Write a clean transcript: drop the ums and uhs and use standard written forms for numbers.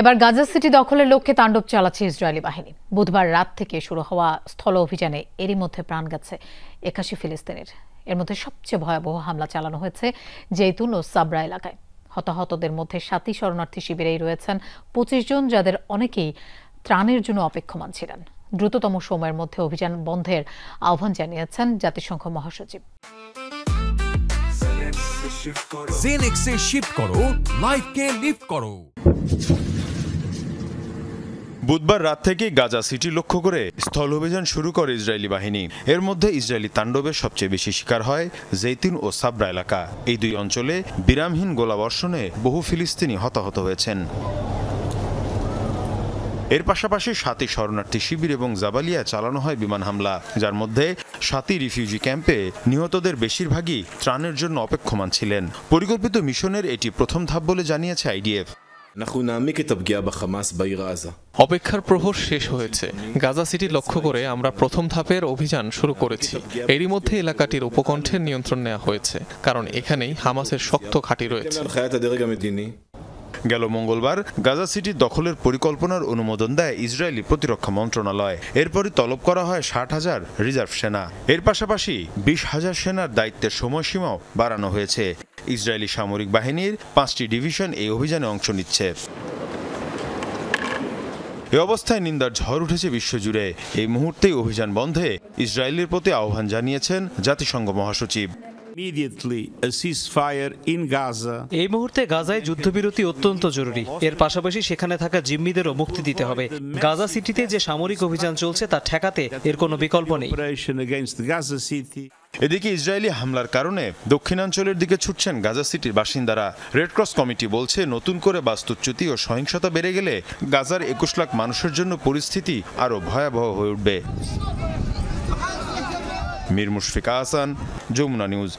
এবার গাজা সিটি দখলের লক্ষ্যে তাণ্ডব চালাচ্ছে ইসরায়েলি বাহিনী। বুধবার রাত থেকে শুরু হওয়া স্থল অভিযানে এরই মধ্যে প্রাণ গেছে ৮১ ফিলিস্তিনির। এর মধ্যে সবচেয়ে ভয়াবহ হামলা চালানো হয়েছে জেতুন ও সাবরা এলাকায়। হতাহতদের মধ্যে ৭ই শরণার্থী শিবিরেই রয়েছেন ২৫ জন, যাদের অনেকেই ত্রাণের জন্য অপেক্ষমান ছিলেন। দ্রুততম সময়ের মধ্যে অভিযান বন্ধের আহ্বান জানিয়েছেন জাতিসংঘ মহাসচিব। জেনেক্সে শিফট করো, লাইফকে লিফট করো। বুধবার রাত থেকে গাজা সিটি লক্ষ্য করে স্থল অভিযান শুরু করে ইসরায়েলি বাহিনী। এর মধ্যে ইসরায়েলি তাণ্ডবের সবচেয়ে বেশি শিকার হয় জেতুন ও সাবরা এলাকা। এই দুই অঞ্চলে বিরামহীন গোলাবর্ষণে বহু ফিলিস্তিনি হতাহত হয়েছেন। এর পাশাপাশি ৭ই শরণার্থী শিবির এবং জাবালিয়া চালানো হয় বিমান হামলা, যার মধ্যে ৭ই রিফিউজি ক্যাম্পে নিহতদের বেশিরভাগই ত্রাণের জন্য অপেক্ষমান ছিলেন। পরিকল্পিত মিশনের এটি প্রথম ধাপ বলে জানিয়েছে আইডিএফ। অপেক্ষার প্রহর শেষ হয়েছে। গাজা সিটি লক্ষ্য করে আমরা প্রথম ধাপের অভিযান শুরু করেছি। এরই মধ্যে এলাকাটির উপকণ্ঠের নিয়ন্ত্রণ নেওয়া হয়েছে, কারণ এখানেই হামাসের শক্ত ঘাঁটি রয়েছে। গেল মঙ্গলবার গাজা সিটি দখলের পরিকল্পনার অনুমোদন দেয় ইসরায়েলি প্রতিরক্ষা মন্ত্রণালয়। এরপরই তলব করা হয় ৬০,০০০ রিজার্ভ সেনা। এর পাশাপাশি ২০,০০০ সেনার দায়িত্বের সময়সীমাও বাড়ানো হয়েছে। ইসরায়েলি সামরিক বাহিনীর ৫টি ডিভিশন এই অভিযানে অংশ নিচ্ছে। এ অবস্থায় নিন্দার ঝড় উঠেছে বিশ্বজুড়ে। এই মুহূর্তেই অভিযান বন্ধে ইসরায়েলের প্রতি আহ্বান জানিয়েছেন জাতিসংঘ মহাসচিব। এই মুহূর্তে গাজায় যুদ্ধবিরতি অত্যন্ত জরুরি। এর পাশাপাশি সেখানে থাকা জিম্মিদেরও মুক্তি দিতে হবে। গাজা সিটিতে যে সামরিক অভিযান চলছে তা ঠেকাতে এর কোনো বিকল্প নেই। এদিকে ইসরায়েলি হামলার কারণে দক্ষিণাঞ্চলের দিকে ছুটছেন গাজা সিটির বাসিন্দারা। রেডক্রস কমিটি বলছে, নতুন করে বাস্তুচ্যুতি ও সহিংসতা বেড়ে গেলে গাজার ২১ লাখ মানুষের জন্য পরিস্থিতি আরও ভয়াবহ হয়ে উঠবে। মীর মুশফিক আহসান, যমুনা নিউজ।